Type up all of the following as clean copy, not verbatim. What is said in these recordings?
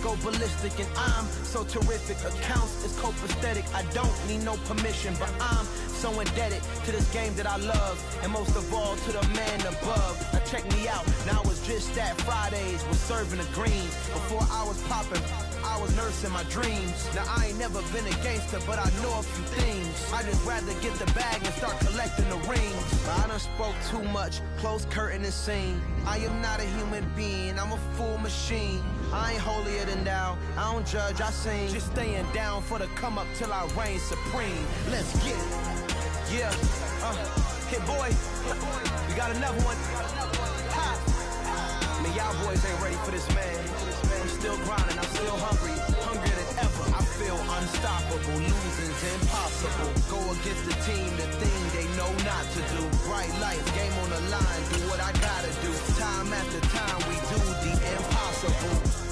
go ballistic, and I'm so terrific. Accounts is copacetic. I don't need no permission, but I'm so indebted to this game that I love, and most of all to the man above. Now check me out. Now it's just that Fridays was serving the greens. Before I was popping, I was nursing my dreams. Now I ain't never been a gangster, but I know a few things. I just rather get the bag and start collecting the rings. But I done spoke too much, close curtain and scene. I am not a human being, I'm a full machine. I ain't holier than thou, I don't judge, I sing. Just staying down for the come up till I reign supreme. Let's get it. Yeah, hit boy, we got another one. Ha. Man, y'all boys ain't ready for this, man. I'm still grinding, I'm still hungry, hungrier than ever. I feel unstoppable, losing's impossible. Go against the team, the thing they know not to do. Bright light, game on the line, do what I gotta do. Time after time, we do the impossible.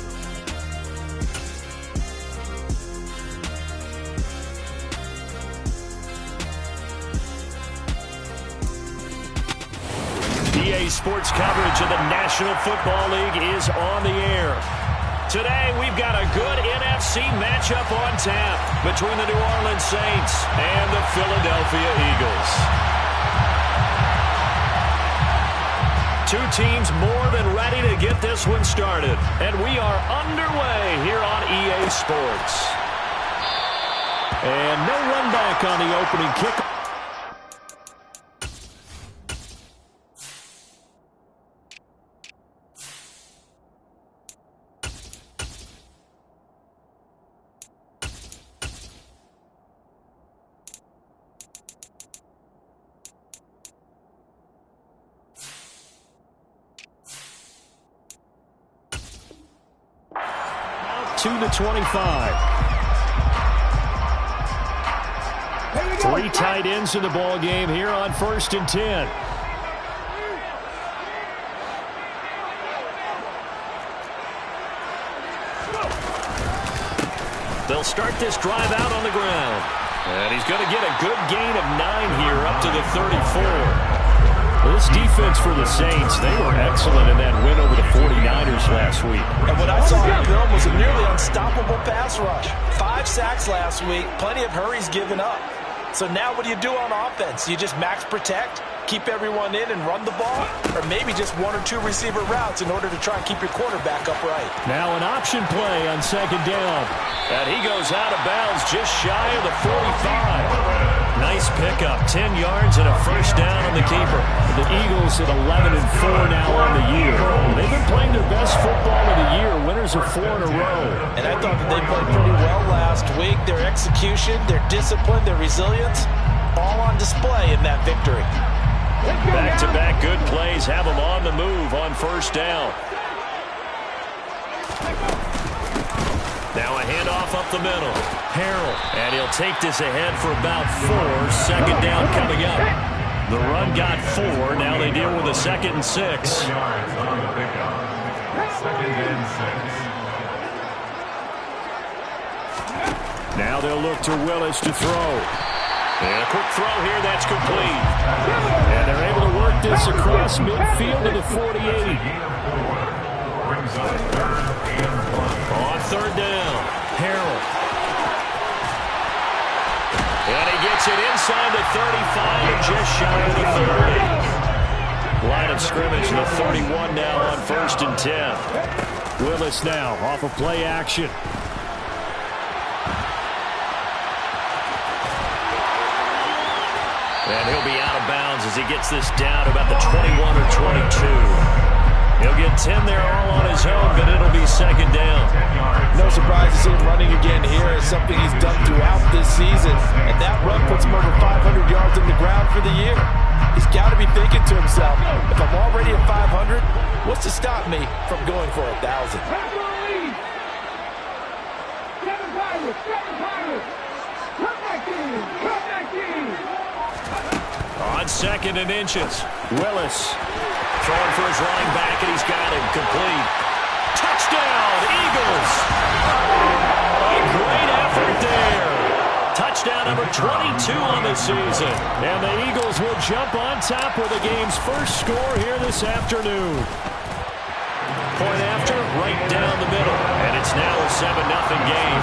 EA Sports coverage of the National Football League is on the air. Today, we've got a good NFC matchup on tap between the New Orleans Saints and the Philadelphia Eagles. Two teams more than ready to get this one started, and we are underway here on EA Sports. And no run back on the opening kick. 2-25. Three tight ends in the ball game here on 1st and 10. They'll start this drive out on the ground. And he's going to get a good gain of 9 here up to the 34. This defense for the Saints, they were excellent in that win over the 49ers last week. And what I saw in film was a nearly unstoppable pass rush. 5 sacks last week, plenty of hurries given up. So now what do you do on offense? You just max protect, keep everyone in and run the ball, or maybe just 1 or 2 receiver routes in order to try and keep your quarterback upright. Now an option play on 2nd down. And he goes out of bounds just shy of the 45. Nice pickup, 10 yards and a 1st down on the keeper. The Eagles at 11-4 now on the year. They've been playing their best football of the year, winners of 4 in a row. And I thought that they played pretty well last week. Their execution, their discipline, their resilience, all on display in that victory. Back-to-back good plays have them on the move on 1st down. Now a handoff up the middle. Harrell, and he'll take this ahead for about 4. 2nd down coming up. The run got 4. Now they deal with a 2nd and 6. Now they'll look to Willis to throw. And a quick throw here, that's complete. And they're able to work this across midfield to the 48. On 3rd down, Harrell. And he gets it inside the 35 and just shy of the 30. Line of scrimmage, the 31 now on 1st and 10. Willis now off of play action. And he'll be out of bounds as he gets this down to about the 21 or 22. He'll get 10 there all on his own, but it'll be 2nd down. No surprise to see him running again here. It's something he's done throughout this season. And that run puts him over 500 yards on the ground for the year. He's got to be thinking to himself, if I'm already at 500, what's to stop me from going for 1,000? On 2nd and inches, Willis throwing for his running back, and he's got him complete. Touchdown, Eagles! A great effort there. Touchdown number 22 on the season. And the Eagles will jump on top with the game's first score here this afternoon. Point after, right down the middle. And it's now a 7-0 game.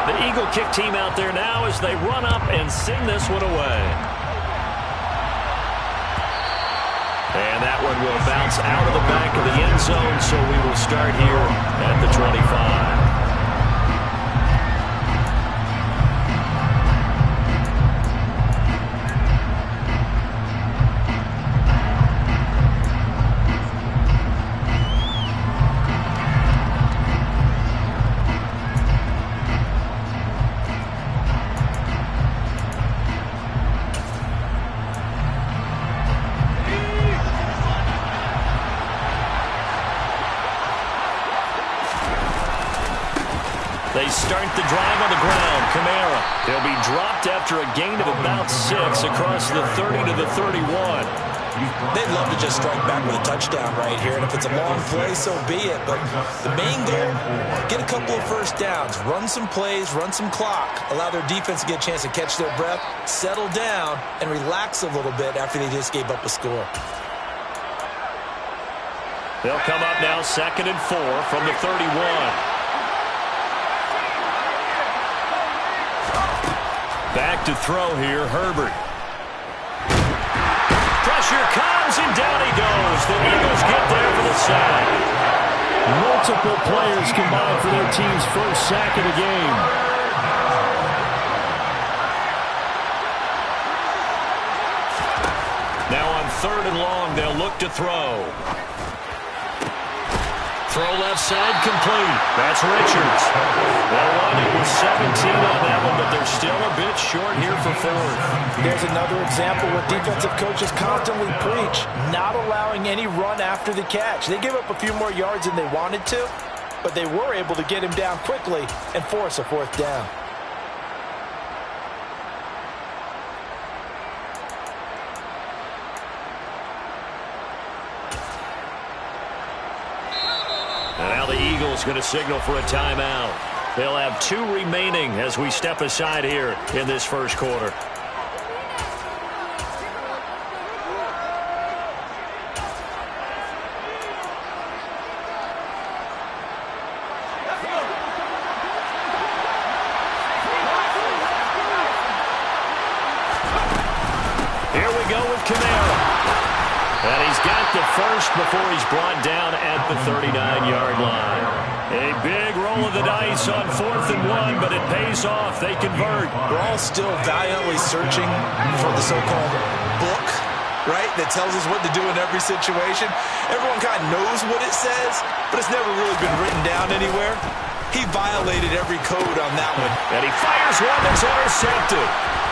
The Eagle kick team out there now as they run up and send this one away. And that one will bounce out of the back of the end zone, so we will start here at the 25. They start the drive on the ground. Kamara. They'll be dropped after a gain of about 6 across the 30 to the 31. They'd love to just strike back with a touchdown right here, and if it's a long play, so be it. But the main goal, get a couple of first downs, run some plays, run some clock, allow their defense to get a chance to catch their breath, settle down, and relax a little bit after they just gave up a score. They'll come up now 2nd and 4 from the 31. Back to throw here, Herbert. Pressure comes, and down he goes. The Eagles get there for the sack. Multiple players combined for their team's first sack of the game. Now on 3rd and long, they'll look to throw. Throw left side complete. That's Richards. They'll run it with 17 on that one, but they're still a bit short here for 4th. There's another example where defensive coaches constantly preach, not allowing any run after the catch. They gave up a few more yards than they wanted to, but they were able to get him down quickly and force a 4th down. And now the Eagles going to signal for a timeout. They'll have 2 remaining as we step aside here in this first quarter. Here we go with Kamara. And he's got the first before he's brought down at the 39-yard line. A big roll of the dice on 4th and 1, but it pays off. They convert. We're all still valiantly searching for the so-called book, right, that tells us what to do in every situation. Everyone kind of knows what it says, but it's never really been written down anywhere. He violated every code on that one. And he fires one that's intercepted.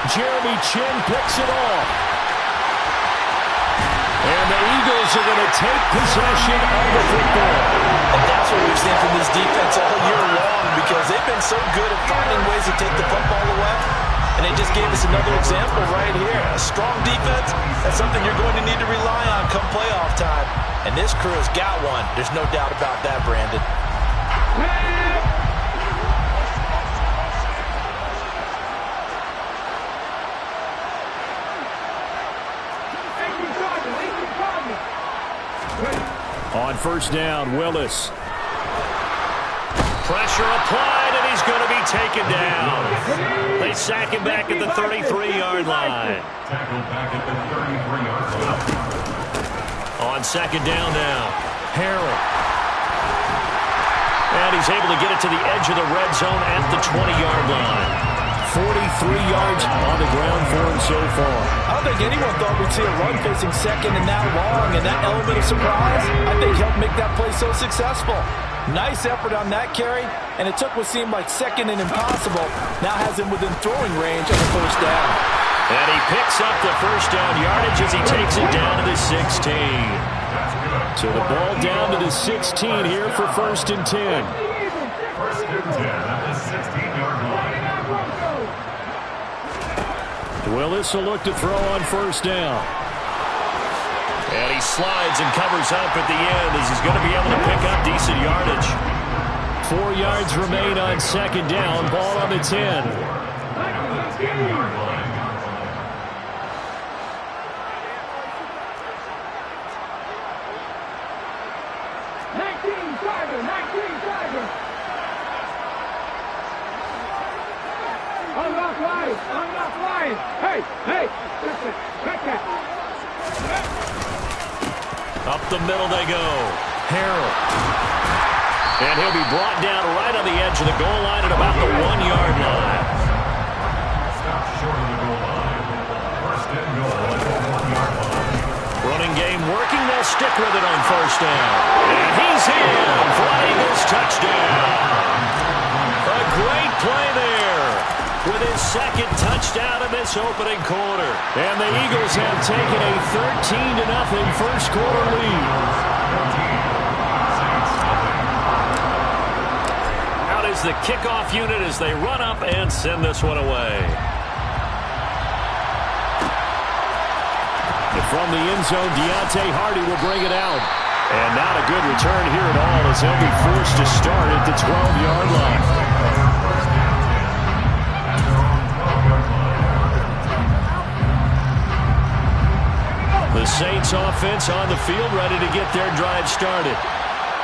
Jeremy Chin picks it off. And the Eagles are going to take possession of the football. And that's what we've seen from this defense all year long, because they've been so good at finding ways to take the football away. And they just gave us another example right here. A strong defense, that's something you're going to need to rely on come playoff time. And this crew has got one. There's no doubt about that, Brandon. On 1st down, Willis. Pressure applied, and he's going to be taken down. They sack him back at the 33-yard line. On 2nd down now, Harrell. And he's able to get it to the edge of the red zone at the 20-yard line. 43 yards on the ground for him so far. I don't think anyone thought we'd see a run facing 2nd and that long, and that element of surprise, I think, helped make that play so successful. Nice effort on that carry, and it took what seemed like 2nd and impossible. Now has him within throwing range of the 1st down. And he picks up the 1st down yardage as he takes it down to the 16. So the ball down to the 16 here for 1st and 10. 1st and 10 at the 16-yard line. Willis will look to throw on 1st down. And he slides and covers up at the end as he's going to be able to pick up decent yardage. 4 yards remain on 2nd down. Ball on the 10. Up the middle they go. Harrell. And he'll be brought down right on the edge of the goal line at about the 1-yard line. Stop short of the goal line. First and goal at the 1-yard line. Running game working. They'll stick with it on first down. And he's in for an Eagles touchdown. A great play there with his second touchdown in this opening quarter. And the Eagles have taken a 13-0 first quarter lead. Out is the kickoff unit as they run up and send this one away. And from the end zone, Deontay Hardy will bring it out. And not a good return here at all as he'll be forced to start at the 12-yard line. The Saints offense on the field ready to get their drive started.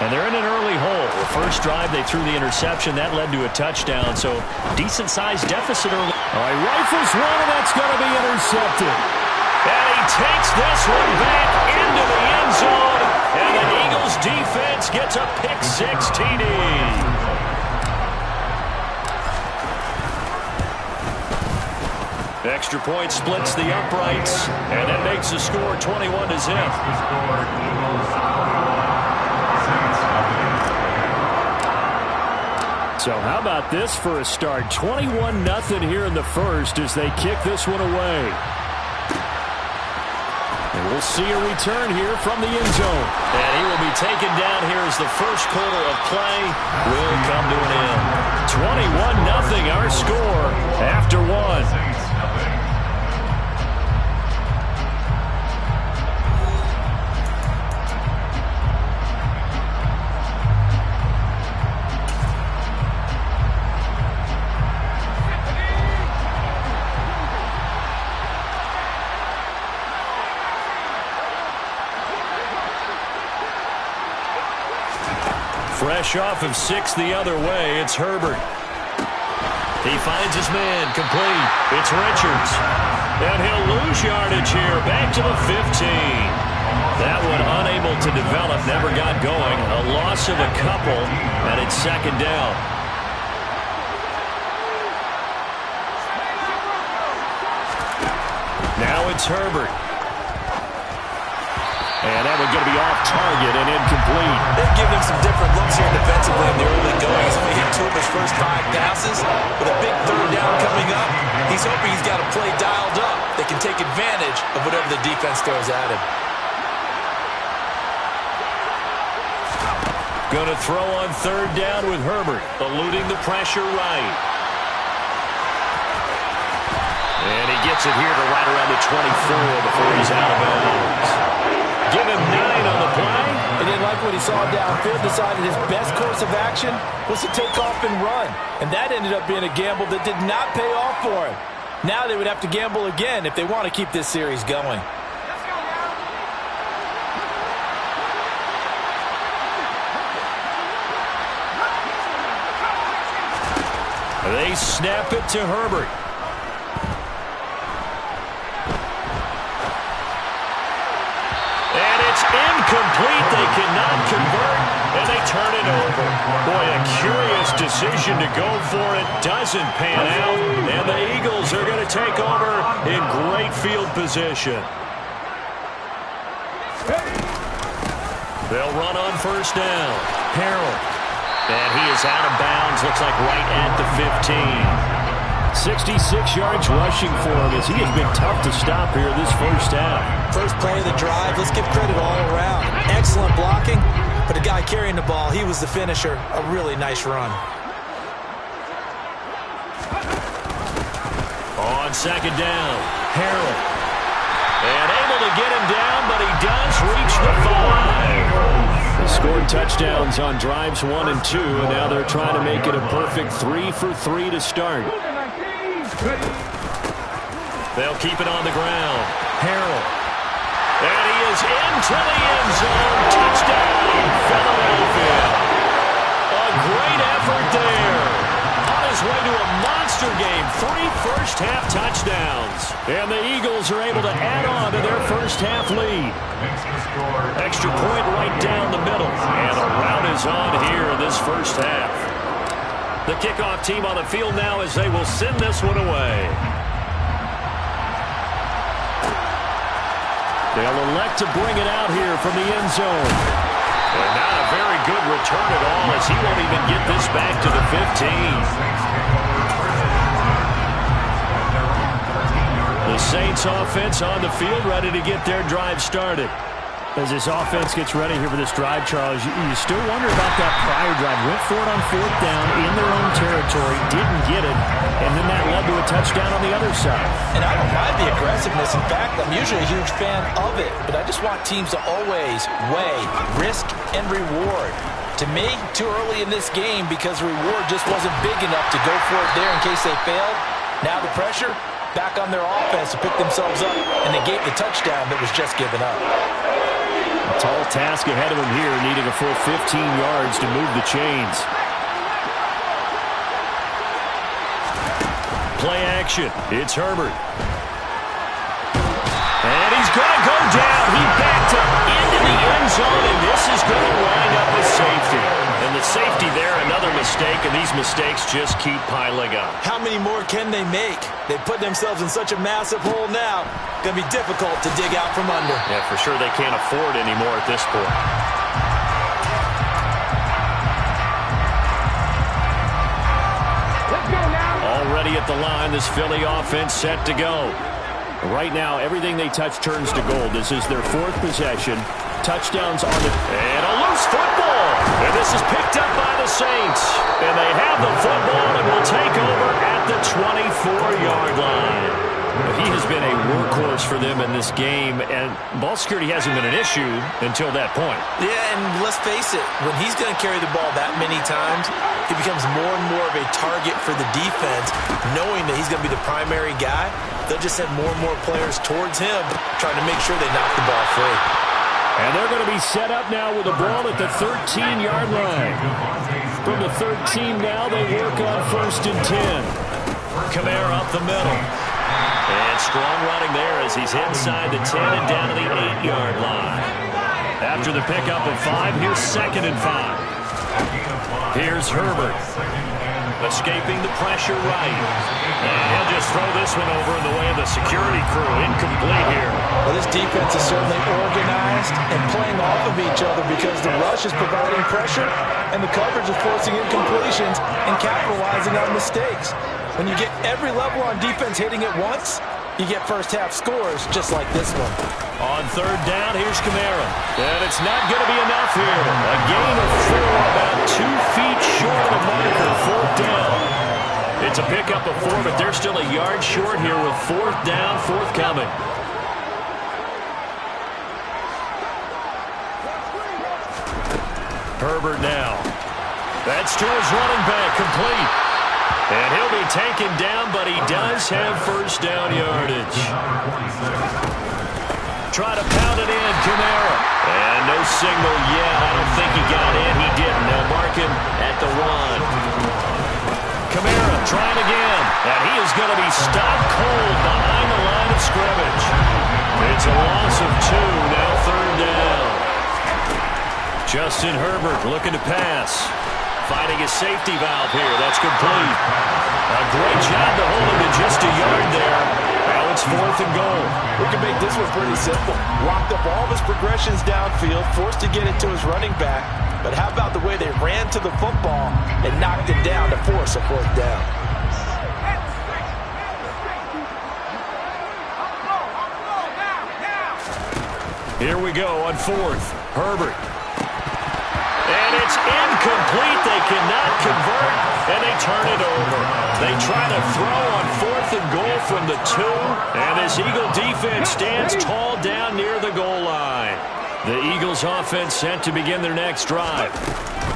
And they're in an early hole. The first drive, they threw the interception. That led to a touchdown, so decent-sized deficit early. All right, rifles one, and that's going to be intercepted. And he takes this one back into the end zone. And the Eagles defense gets a pick-six TD. Extra point splits the uprights, and that makes the score 21-0. So how about this for a start? 21-0 here in the first as they kick this one away. And we'll see a return here from the end zone. And he will be taken down here as the first quarter of play will come to an end. 21-0 our score after one. Fresh off of 6 the other way, it's Herbert. He finds his man, complete. It's Richards. And he'll lose yardage here, back to the 15. That one unable to develop, never got going. A loss of a couple, and it's second down. Now it's Herbert. And that one's going to be off target and incomplete. They've given him some different looks here defensively in the early going. He's only hit 2 of his first 5 passes. With a big third down coming up, he's hoping he's got a play dialed up that can take advantage of whatever the defense throws at him. Going to throw on third down with Herbert, eluding the pressure right. And he gets it here to right around the 24 before he's out of bounds. Give him 9 on the play. He didn't like what he saw downfield, decided his best course of action was to take off and run. And that ended up being a gamble that did not pay off for him. Now they would have to gamble again if they want to keep this series going. They snap it to Herbert. And it's incomplete. They cannot convert, and they turn it over. Boy, a curious decision to go for it. Doesn't pan out, and the Eagles are going to take over in great field position. They'll run on first down. Harrell. And he is out of bounds, looks like right at the 15. 66 yards rushing for him as he has been tough to stop here this first half. First play of the drive, let's give credit all around. Excellent blocking, but the guy carrying the ball, he was the finisher. A really nice run. On second down, Harrell. And able to get him down, but he does reach the 5. They scored touchdowns on drives 1 and 2, and now they're trying to make it a perfect 3 for 3 to start. They'll keep it on the ground. Harrell. And he is into the end zone. Touchdown, Philadelphia. A great effort there. On his way to a monster game. 3 first-half first-half lead. Extra point right down the middle. And a rout is on here in this first half. The kickoff team on the field now as they will send this one away. They'll elect to bring it out here from the end zone. And not a very good return at all as he won't even get this back to the 15. The Saints offense on the field ready to get their drive started. As this offense gets ready here for this drive, Charles, you still wonder about that prior drive. Went for it on fourth down in their own territory, didn't get it, and then that led to a touchdown on the other side. And I don't mind the aggressiveness. In fact, I'm usually a huge fan of it, but I just want teams to always weigh risk and reward. To me, too early in this game because the reward just wasn't big enough to go for it there in case they failed. Now the pressure back on their offense to pick themselves up and negate the touchdown that was just given up. A tall task ahead of him here, needing a full 15 yards to move the chains. Play action. It's Herbert. And he's going to go down. He backed up into the end zone, and this is going to wind up with safety. And the safety there, another mistake, and these mistakes just keep piling up. How many more can they make? They put themselves in such a massive hole now. Going to be difficult to dig out from under. Yeah, for sure they can't afford anymore at this point. Already at the line, this Philly offense set to go. Right now, everything they touch turns to gold. This is their fourth possession. Touchdowns on the... And a loose football! And this is picked up by the Saints. And they have the football and will take over at the 24-yard line. He has been a workhorse for them in this game, and ball security hasn't been an issue until that point. Yeah, and let's face it, when he's going to carry the ball that many times, he becomes more and more of a target for the defense, knowing that he's going to be the primary guy. They'll just send more and more players towards him, trying to make sure they knock the ball free. And they're going to be set up now with the ball at the 13-yard line. From the 13 now, they work on 1st and 10. Kamara up the middle. And strong running there as he's inside the 10 and down to the 8-yard line. After the pickup of 5, here's 2nd and 5. Here's Herbert. Escaping the pressure right. And he'll just throw this one over in the way of the security crew. Incomplete here. Well, this defense is certainly organized and playing off of each other because the rush is providing pressure and the coverage is forcing incompletions and capitalizing on mistakes. When you get every level on defense hitting it once, you get first-half scores just like this one. On 3rd down, here's Kamara. And it's not going to be enough here. A gain of 4, about 2 feet short of the marker, 4th down. It's a pickup of 4, but they're still a yard short here with 4th down, forthcoming. Herbert now. That's to his running back, complete. And he'll be taken down, but he does have 1st down yardage. Try to pound it in, Kamara. And no signal yet. I don't think he got in. He didn't. They'll mark him at the 1. Kamara trying again. And he is going to be stopped cold behind the line of scrimmage. It's a loss of 2. Now 3rd down. Justin Herbert looking to pass. Finding his safety valve here. That's complete. A great job to hold him to just a yard there. Now it's 4th and goal. We can make this one pretty simple. Locked up all of his progressions downfield, forced to get it to his running back. But how about the way they ran to the football and knocked it down to force a 4th down? Here we go on 4th. Herbert. And it's incomplete. They cannot convert, and they turn it over. They try to throw on 4th and goal from the 2, and this Eagle defense stands tall down near the goal line. The Eagles offense set to begin their next drive.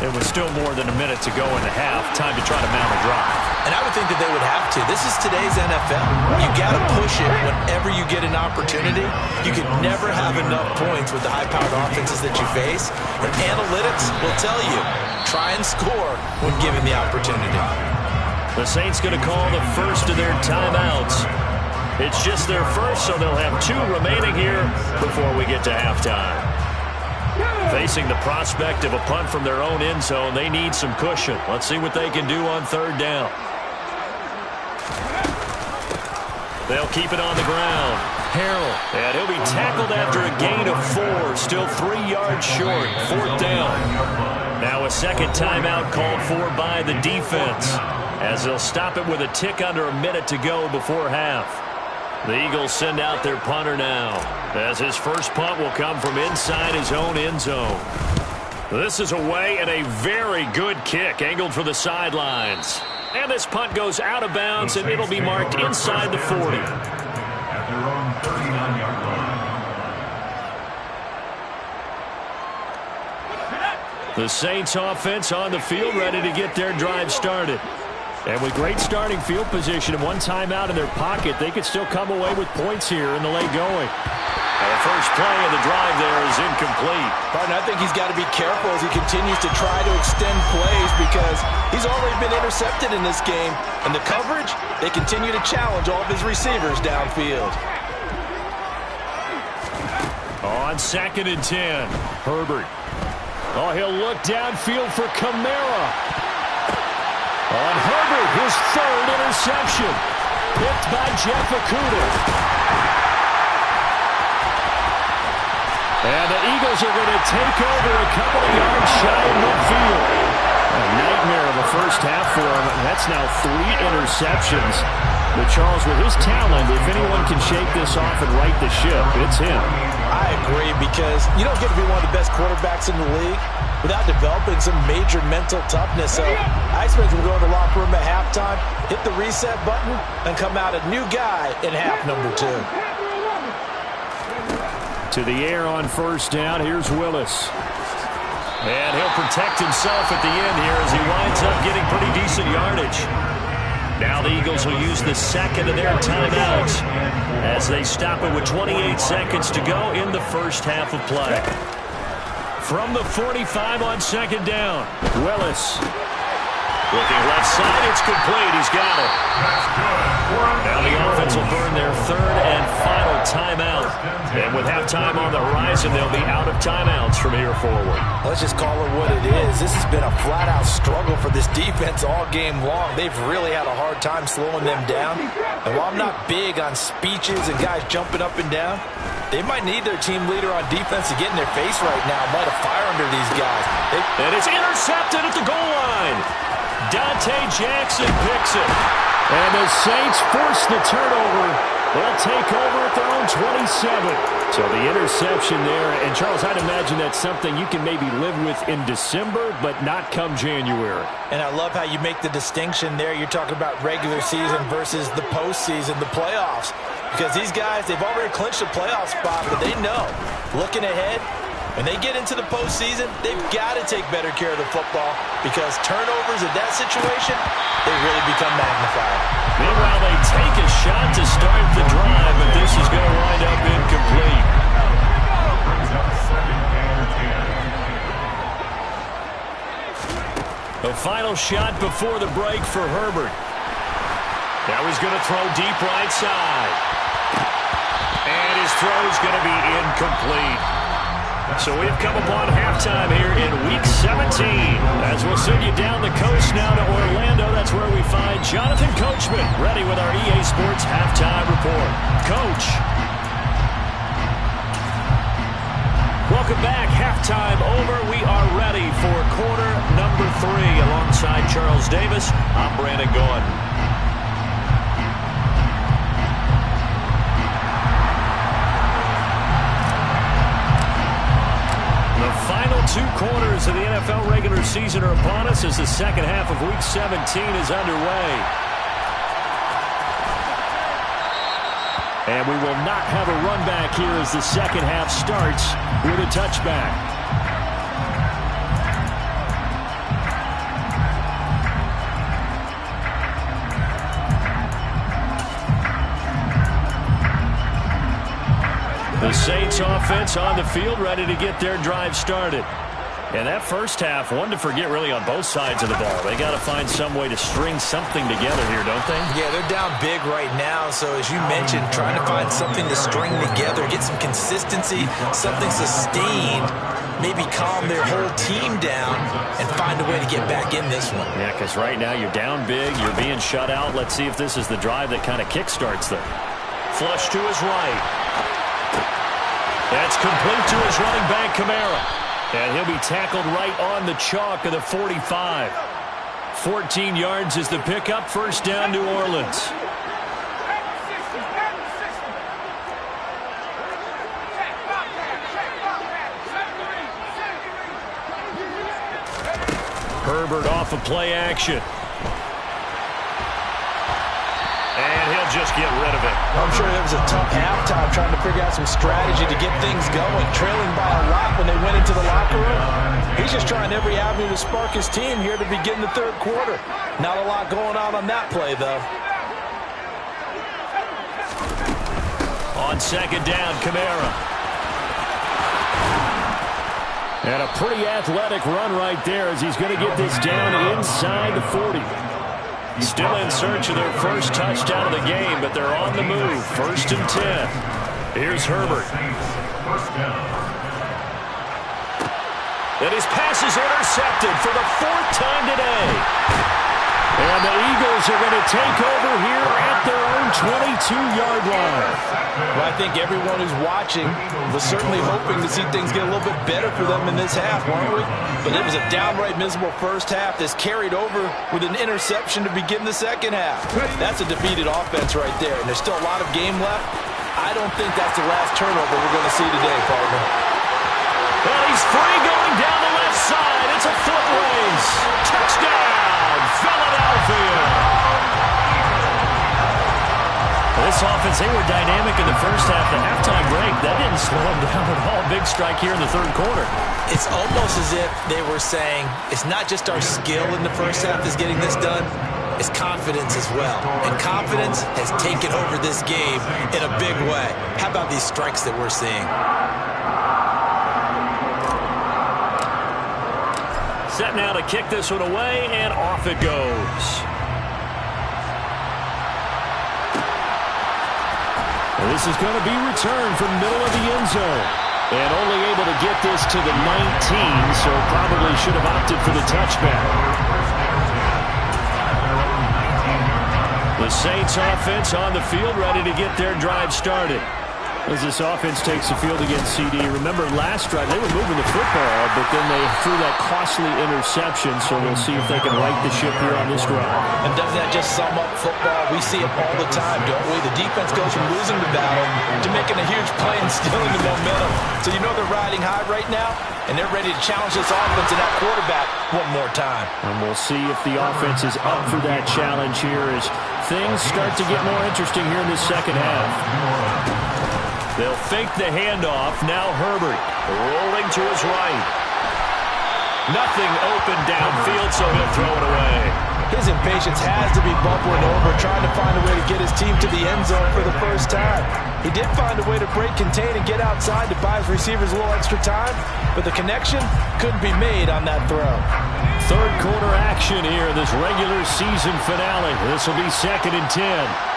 It was still more than a minute to go in the half. Time to try to mount a drive. And I would think that they would have to. This is today's NFL. You got to push it whenever you get an opportunity. You can never have enough points with the high-powered offenses that you face. And analytics will tell you, try and score when given the opportunity. The Saints going to call the first of their timeouts. It's just their first, so they'll have 2 remaining here before we get to halftime. Facing the prospect of a punt from their own end zone, they need some cushion. Let's see what they can do on 3rd down. They'll keep it on the ground. Harrell, and he'll be tackled after a gain of 4, still 3 yards short. 4th down. Now a second timeout called for by the defense, as they'll stop it with a tick under a minute to go before half. The Eagles send out their punter now, as his first punt will come from inside his own end zone. This is away and a very good kick, angled for the sidelines. And this punt goes out of bounds, and it'll be marked inside the 40. At their own 39-yard line. The Saints offense on the field, ready to get their drive started. And with great starting field position and 1 timeout in their pocket, they could still come away with points here in the late going. And the first play of the drive there is incomplete. Pardon, I think he's got to be careful as he continues to try to extend plays because he's already been intercepted in this game. And the coverage, they continue to challenge all of his receivers downfield. On 2nd and 10, Herbert. Oh, he'll look downfield for Kamara. On Herbert, his 3rd interception. Picked by Jeff Okudah. And the Eagles are going to take over a couple of yards shy of midfield. A nightmare of a first half for him. That's now 3 interceptions. But Charles, with his talent, if anyone can shake this off and right the ship, it's him. I agree, because you don't get to be one of the best quarterbacks in the league without developing some major mental toughness. So I expect him to go in the locker room at halftime, hit the reset button, and come out a new guy in half number 2. To the air on 1st down. Here's Willis. And he'll protect himself at the end here as he winds up getting pretty decent yardage. Now the Eagles will use the 2nd of their timeouts as they stop it with 28 seconds to go in the first half of play. From the 45 on 2nd down, Willis. Looking left side, it's complete. He's got it. Now the offense will burn their 3rd and final timeout. And with halftime on the horizon, they'll be out of timeouts from here forward. Let's just call it what it is. This has been a flat-out struggle for this defense all game long. They've really had a hard time slowing them down. And while I'm not big on speeches and guys jumping up and down, they might need their team leader on defense to get in their face right now, light a fire under these guys. And it's intercepted at the goal line. Dante Jackson picks it. And the Saints force the turnover. They'll take over at their own 27. So the interception there. And, Charles, I'd imagine that's something you can maybe live with in December, but not come January. And I love how you make the distinction there. You're talking about regular season versus the postseason, the playoffs. Because these guys, they've already clinched a playoff spot, but they know, looking ahead, when they get into the postseason, they've got to take better care of the football because turnovers in that situation, they really become magnified. Meanwhile, they take a shot to start the drive, but this is going to wind up incomplete. Brings up 2nd and 10. The final shot before the break for Herbert. Now he's going to throw deep right side. And his throw is going to be incomplete. So we've come upon halftime here in Week 17. As we'll send you down the coast now to Orlando, that's where we find Jonathan Coachman ready with our EA Sports Halftime Report. Coach. Welcome back. Halftime over. We are ready for quarter number 3. Alongside Charles Davis, I'm Brandon Gordon. The final 2 quarters of the NFL regular season are upon us as the second half of Week 17 is underway. And we will not have a run back here as the second half starts with a touchback. The Saints offense on the field ready to get their drive started. And that first half, one to forget really on both sides of the ball. They got to find some way to string something together here, don't they? Yeah, they're down big right now. So as you mentioned, trying to find something to string together, get some consistency, something sustained, maybe calm their whole team down and find a way to get back in this one. Yeah, because right now you're down big, you're being shut out. Let's see if this is the drive that kind of kickstarts them. Flush to his right. That's complete to his running back, Kamara. And he'll be tackled right on the chalk of the 45. 14 yards is the pickup. First down, New Orleans. Herbert off of play action. And he'll just get rid of it. I'm sure it was a tough halftime trying to figure out some strategy to get things going. Trailing by a lot when they went into the locker room. He's just trying every avenue to spark his team here to begin the third quarter. Not a lot going on that play, though. On second down, Kamara. And a pretty athletic run right there as he's going to get this down inside the 40. Still in search of their first touchdown of the game, but they're on the move. First and 10. Here's Herbert. And his pass is intercepted for the fourth time today. And the Eagles are going to take over here at their own 22-yard line. Well, I think everyone who's watching was certainly hoping to see things get a little bit better for them in this half, weren't we? But it was a downright miserable first half that's carried over with an interception to begin the second half. That's a defeated offense right there, and there's still a lot of game left. I don't think that's the last turnover we're going to see today, partner. Well, he's free going down the left side. It's a foot race. Touchdown, Philadelphia. This offense, they were dynamic in the first half. The halftime break, that didn't slow them down at all. Big strike here in the third quarter. It's almost as if they were saying, it's not just our skill in the first half that's getting this done, it's confidence as well. And confidence has taken over this game in a big way. How about these strikes that we're seeing? Set now to kick this one away, and off it goes. This is going to be returned from the middle of the end zone. And only able to get this to the 19, so probably should have opted for the touchback. The Saints offense on the field, ready to get their drive started. As this offense takes the field against CD. Remember last drive, they were moving the football, but then they threw that costly interception, so we'll see if they can right the ship here on this drive. And doesn't that just sum up football? We see it all the time, don't we? The defense goes from losing the battle to making a huge play and stealing the momentum. So you know they're riding high right now, and they're ready to challenge this offense and that quarterback one more time. And we'll see if the offense is up for that challenge here as things start to get more interesting here in this second half. They'll fake the handoff. Now Herbert rolling to his right. Nothing open downfield, so he'll throw it away. His impatience has to be bubbling over, trying to find a way to get his team to the end zone for the first time. He did find a way to break, contain, and get outside to buy his receivers a little extra time, but the connection couldn't be made on that throw. Third quarter action here in this regular season finale. This will be 2nd and 10.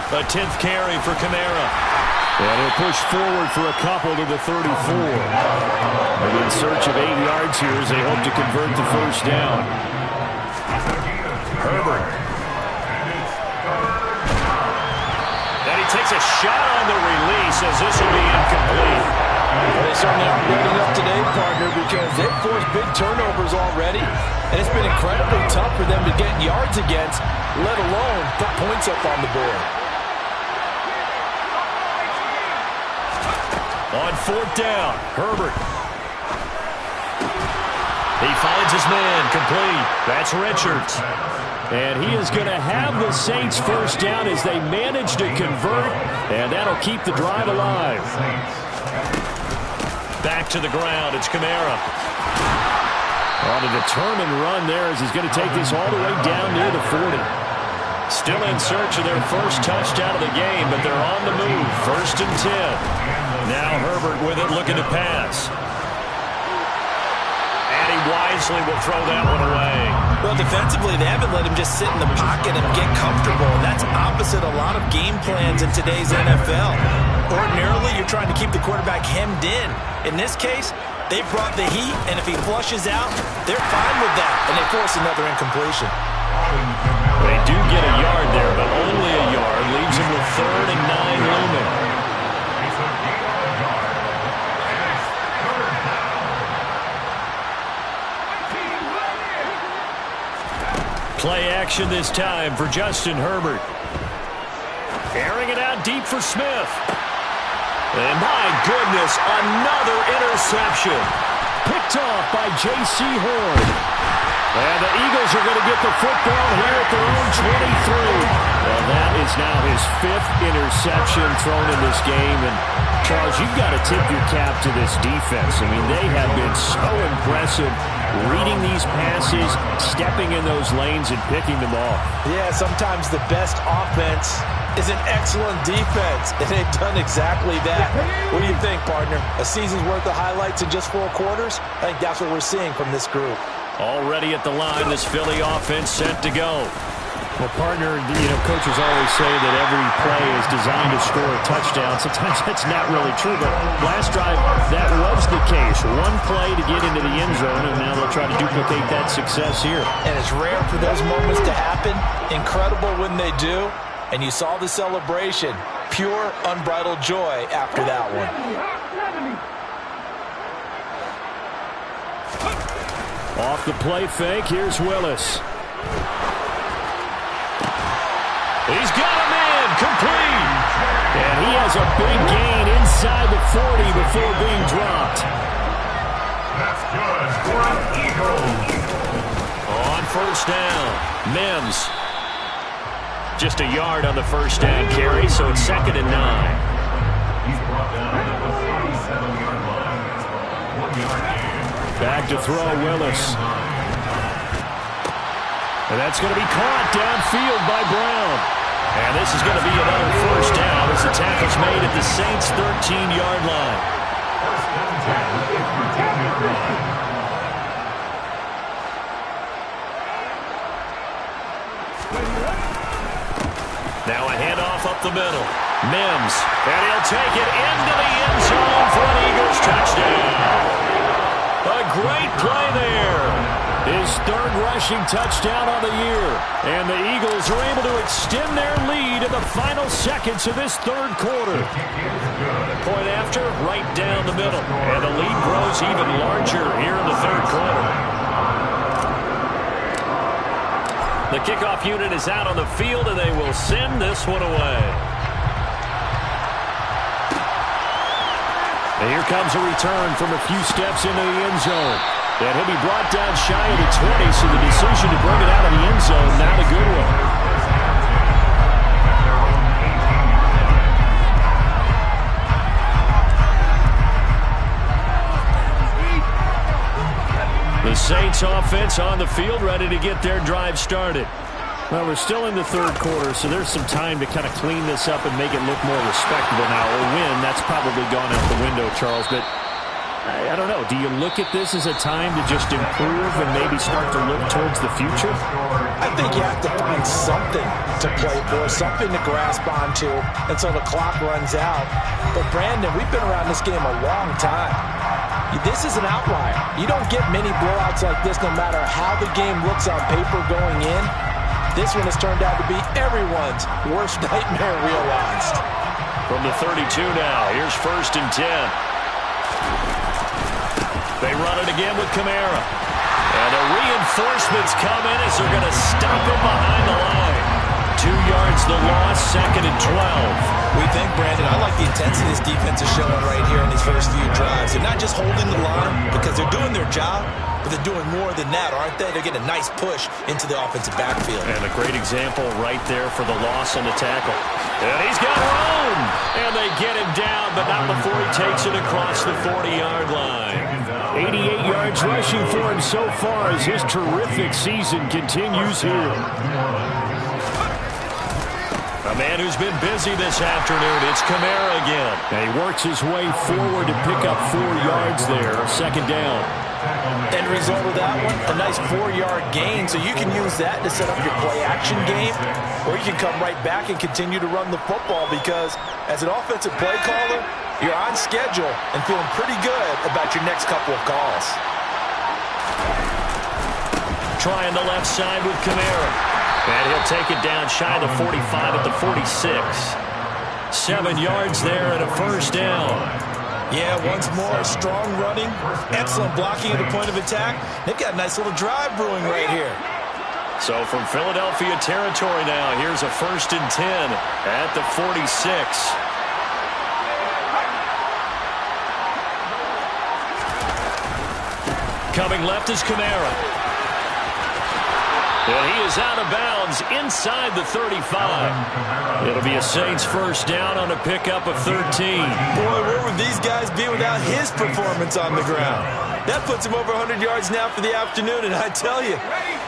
A 10th carry for Kamara. And he'll push forward for a couple to the 34. And in search of 8 yards here as they hope to convert the first down. Herbert. And he takes a shot on the release as this will be incomplete. Well, they certainly aren't building up today, partner, because they've forced big turnovers already, and it's been incredibly tough for them to get yards against, let alone put points up on the board. On 4th down, Herbert. He finds his man, complete. That's Richards. And he is going to have the Saints first down as they manage to convert, and that'll keep the drive alive. Back to the ground, it's Kamara. On a determined run there as he's going to take this all the way down near the 40. Still in search of their first touchdown of the game, but they're on the move. 1st and 10. Now Herbert with it, looking to pass. And he wisely will throw that one away. Well, defensively, they haven't let him just sit in the pocket and get comfortable. And that's opposite a lot of game plans in today's NFL. Ordinarily, you're trying to keep the quarterback hemmed in. In this case, they brought the heat, and if he flushes out, they're fine with that, and they force another incompletion. They do get a yard there, but only a yard. Leaves him with 3rd and 9 looming. Play action this time for Justin Herbert. Airing it out deep for Smith. And my goodness, another interception. Picked off by J.C. Horn. And the Eagles are going to get the football here at their own 23. Well, that is now his 5th interception thrown in this game. And, Charles, you've got to tip your cap to this defense. I mean, they have been so impressive reading these passes, stepping in those lanes, and picking them off. Yeah, sometimes the best offense is an excellent defense, and they've done exactly that. What do you think, partner? A season's worth of highlights in just 4 quarters? I think that's what we're seeing from this group. Already at the line, this Philly offense set to go. Well, partner, coaches always say that every play is designed to score a touchdown. Sometimes that's not really true, but last drive, that was the case. One play to get into the end zone, and now they'll try to duplicate that success here. And it's rare for those moments to happen. Incredible when they do. And you saw the celebration. Pure, unbridled joy after that one. Off the play fake, here's Willis. He's got him in, complete. And he has a big gain inside the 40 before being dropped. That's good for an Eagle. On 1st down, Mims. Just a yard on the 1st down carry, so it's 2nd and 9. He's brought down at the 37-yard line. 1-yard gain. Back to throw, Willis. And that's going to be caught downfield by Brown. And this is going to be another 1st down as the tackle's made at the Saints' 13-yard line. 1st and 10 at the 13-yard line. Now a handoff up the middle. Mims, and he'll take it into the end zone for an Eagles touchdown. A great play there. His 3rd rushing touchdown on the year. And the Eagles are able to extend their lead in the final seconds of this 3rd quarter. Point after, right down the middle. And the lead grows even larger here in the 3rd quarter. The kickoff unit is out on the field, and they will send this one away. And here comes a return from a few steps into the end zone. And he'll be brought down shy of the 20, so the decision to bring it out of the end zone, not a good one. The Saints offense on the field, ready to get their drive started. Well, we're still in the 3rd quarter, so there's some time to kind of clean this up and make it look more respectable now. A win, that's probably gone out the window, Charles, but I don't know. Do you look at this as a time to just improve and maybe start to look towards the future? I think you have to find something to play for, something to grasp onto until the clock runs out. But, Brandon, we've been around this game a long time. This is an outlier. You don't get many blowouts like this no matter how the game looks on paper going in. This one has turned out to be everyone's worst nightmare realized. From the 32 now, here's 1st and 10. They run it again with Kamara. And the reinforcements come in as they're going to stop him behind the line. 2 yards the loss, 2nd and 12. We think, Brandon, I like the intensity this defense is showing right here in these first few drives. They're not just holding the line because they're doing their job, but they're doing more than that, aren't they? They're getting a nice push into the offensive backfield. And a great example right there for the loss on the tackle. And he's got room! And they get him down, but not before he takes it across the 40-yard line. 88 yards rushing for him so far as his terrific season continues here. man who's been busy this afternoon, it's Kamara again. And he works his way forward to pick up 4 yards there, second down. End result of that one, a nice 4-yard gain, so you can use that to set up your play-action game, or you can come right back and continue to run the football because as an offensive play caller, you're on schedule and feeling pretty good about your next couple of calls. Trying the left side with Kamara. And he'll take it down shy of the 45 at the 46. 7 yards there and a first down. Yeah, once more, strong running, excellent blocking at the point of attack. They've got a nice little drive brewing right here. So from Philadelphia territory now, here's a 1st and 10 at the 46. Coming left is Kamara. And he is out of bounds inside the 35. It'll be a Saints first down on a pickup of 13. Boy, where would these guys be without his performance on the ground? That puts him over 100 yards now for the afternoon, and I tell you,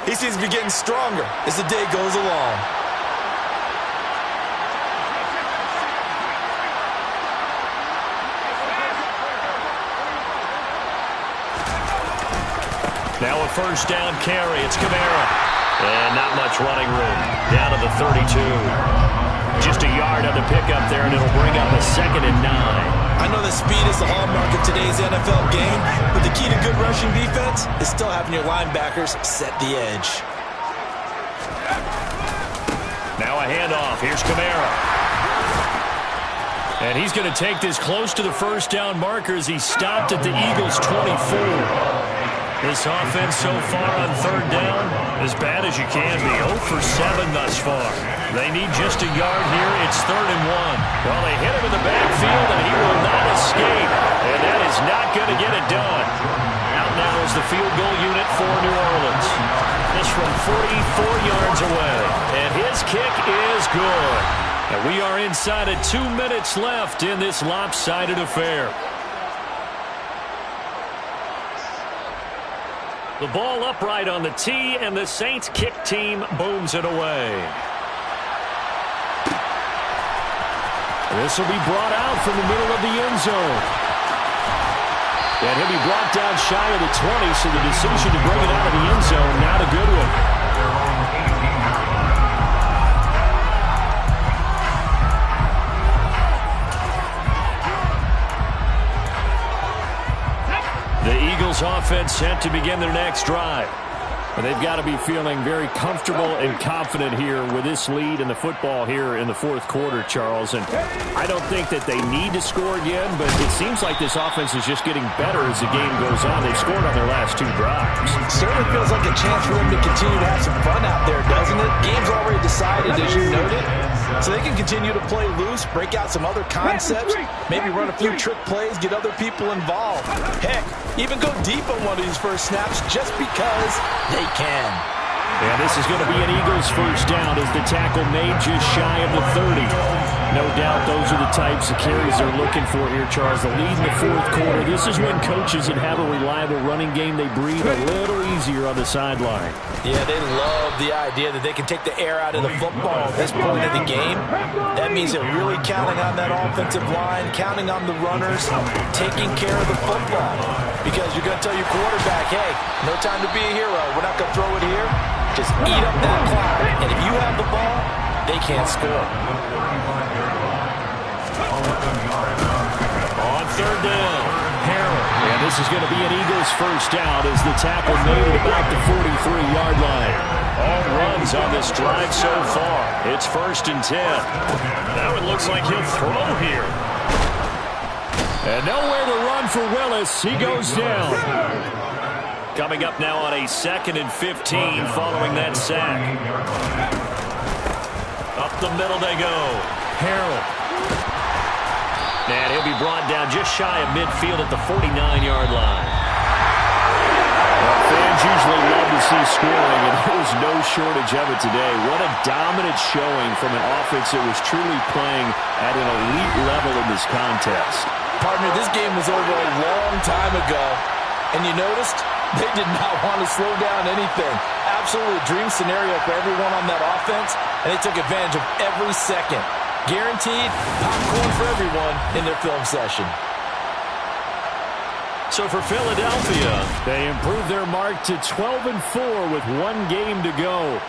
he seems to be getting stronger as the day goes along. Now a first down carry. It's Kamara. And not much running room. Down to the 32. Just a yard on the pickup there, and it'll bring up a 2nd and 9. I know that speed is the hallmark of today's NFL game, but the key to good rushing defense is still having your linebackers set the edge. Now a handoff. Here's Kamara. And he's going to take this close to the first down marker as he stopped at the Eagles' 24. This offense so far on 3rd down, as bad as you can be. 0 for 7 thus far. They need just a yard here. It's 3rd and 1. Well, they hit him in the backfield, and he will not escape. And that is not going to get it done. Out now is the field goal unit for New Orleans. This from 44 yards away. And his kick is good. And we are inside of 2 minutes left in this lopsided affair. The ball upright on the tee, and the Saints kick team booms it away. This will be brought out from the middle of the end zone. And he'll be brought down shy of the 20, so the decision to bring it out of the end zone, not a good one. Offense set to begin their next drive. And they've got to be feeling very comfortable and confident here with this lead and the football here in the 4th quarter, Charles. And I don't think that they need to score again, but it seems like this offense is just getting better as the game goes on. They've scored on their last 2 drives. Certainly feels like a chance for them to continue to have some fun out there, doesn't it? Game's already decided, as you noted. So they can continue to play loose, break out some other concepts, maybe run a few trick plays, get other people involved. Heck, even go deep on one of these first snaps just because they can. And this is going to be an Eagles first down as the tackle made just shy of the 30. No doubt those are the types of carries they're looking for here, Charles. The lead in the 4th quarter. This is when coaches that have a reliable running game, they breathe a little easier on the sideline. Yeah, they love the idea that they can take the air out of the football at this point of the game. That means they're really counting on that offensive line, counting on the runners, taking care of the football. Because you're going to tell your quarterback, hey, no time to be a hero. We're not going to throw it here. Just eat up that clock. And if you have the ball, they can't score. On 3rd down, Harrell. And this is going to be an Eagles first down as the tackle made at about the 43-yard line. All runs on this drive so far. It's 1st and 10. Now it looks like he'll throw here. And nowhere to run for Willis. He goes down. Coming up now on a 2nd and 15 following that sack. Up the middle they go. Harrell. And he'll be brought down just shy of midfield at the 49-yard line. Well, fans usually love to see scoring, and there was no shortage of it today. What a dominant showing from an offense that was truly playing at an elite level in this contest. Partner, this game was over a long time ago, and you noticed they did not want to slow down anything. absolutely dream scenario for everyone on that offense, and they took advantage of every second. Guaranteed popcorn for everyone in their film session. So for Philadelphia, they improved their mark to 12-4 with one game to go.